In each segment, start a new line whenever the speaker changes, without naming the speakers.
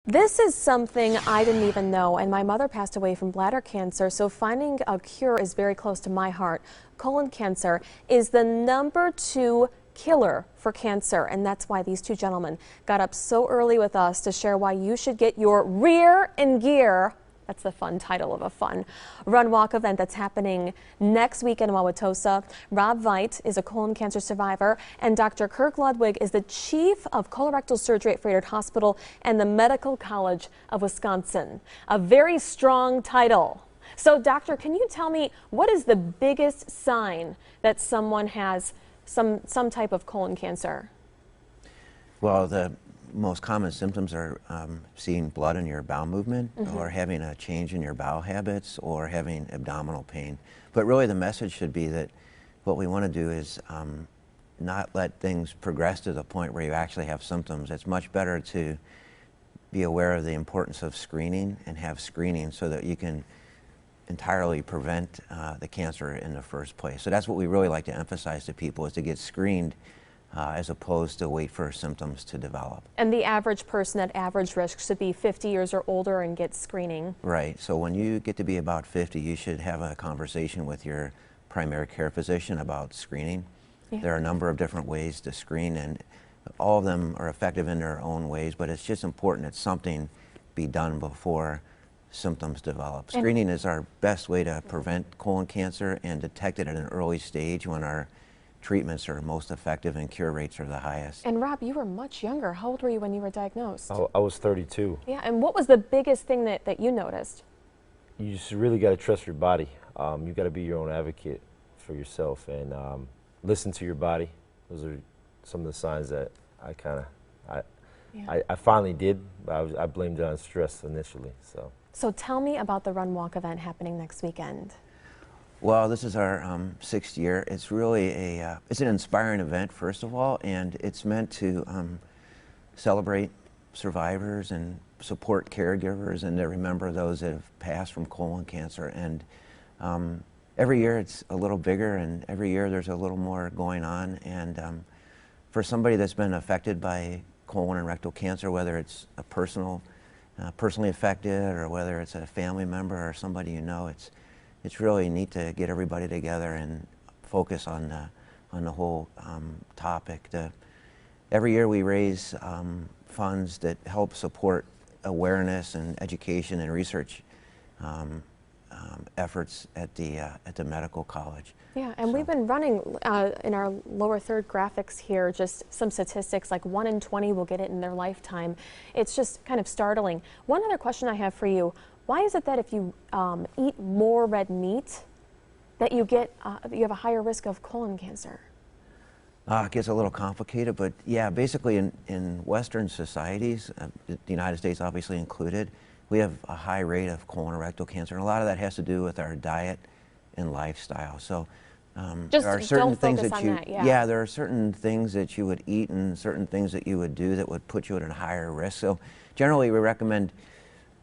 This is something I didn't even know, and my mother passed away from bladder cancer, so finding a cure is very close to my heart. Colon cancer is the #2 killer for cancer, and that's why these two gentlemen got up so early with us to share why you should get your rear in gear. That's the fun title of a fun run walk event that's happening next week in Wauwatosa. Rob Veit is a colon cancer survivor, and Dr. Kirk Ludwig is the chief of colorectal surgery at Frederick Hospital and the Medical College of Wisconsin. A very strong title. So, doctor, can you tell me what is the biggest sign that someone has some type of colon cancer?
Well, the most common symptoms are seeing blood in your bowel movement, or having a change in your bowel habits, or having abdominal pain. But really the message should be that what we want to do is not let things progress to the point where you actually have symptoms. It's much better to be aware of the importance of screening and have screening so that you can entirely prevent the cancer in the first place. So that's what we really like to emphasize to people, is to get screened as opposed to wait for symptoms to develop.
And the average person at average risk should be 50 years or older and get screening.
Right. So when you get to be about 50, you should have a conversation with your primary care physician about screening. Yeah. There are a number of different ways to screen, and all of them are effective in their own ways, but it's just important that something be done before symptoms develop. Screening is our best way to prevent colon cancer and detect it at an early stage when our treatments are most effective and cure rates are the highest.
And Rob, you were much younger. How old were you when you were diagnosed?
I was 32.
Yeah, and what was the biggest thing that you noticed?
You just really got to trust your body. You got to be your own advocate for yourself and listen to your body. Those are some of the signs that I finally did. I blamed it on stress initially.
So tell me about the Run Walk event happening next weekend.
Well, this is our 6th year. It's really it's an inspiring event, first of all, and it's meant to celebrate survivors and support caregivers and to remember those that have passed from colon cancer. And every year it's a little bigger, and every year there's a little more going on. And for somebody that's been affected by colon and rectal cancer, whether it's a personally affected or whether it's a family member or somebody you know, it's really neat to get everybody together and focus on the whole topic. Every year we raise funds that help support awareness and education and research efforts at the medical college.
Yeah, and we've been running in our lower third graphics here just some statistics, like 1 in 20 will get it in their lifetime. It's just kind of startling. One other question I have for you: why is it that if you eat more red meat, that you have a higher risk of colon cancer?
It gets a little complicated, but yeah, basically in Western societies, the United States obviously included, we have a high rate of colon and rectal cancer, and a lot of that has to do with our diet and lifestyle. So there are certain things that there are certain things that you would eat and certain things that you would do that would put you at a higher risk. So generally we recommend,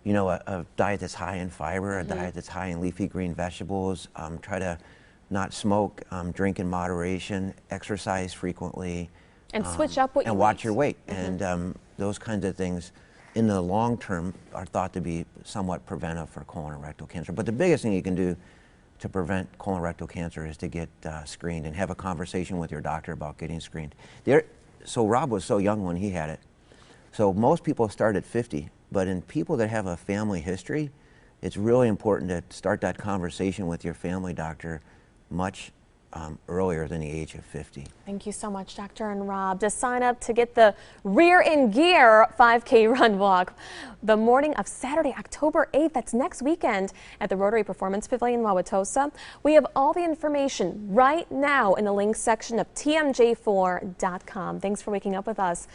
you know, a diet that's high in fiber, a diet that's high in leafy green vegetables. Try to not smoke, drink in moderation, exercise frequently,
and switch up what you eat.
And watch your weight. And those kinds of things in the long term are thought to be somewhat preventive for colon and rectal cancer. But the biggest thing you can do to prevent colon and rectal cancer is to get screened and have a conversation with your doctor about getting screened. So Rob was so young when he had it. So most people start at 50, but in people that have a family history, it's really important to start that conversation with your family doctor much earlier than the age of 50.
Thank you so much, Dr. and Rob. To sign up to get the Rear in Gear 5K Run Walk the morning of Saturday, October 8th, that's next weekend at the Rotary Performance Pavilion, Wauwatosa. We have all the information right now in the links section of TMJ4.com. Thanks for waking up with us.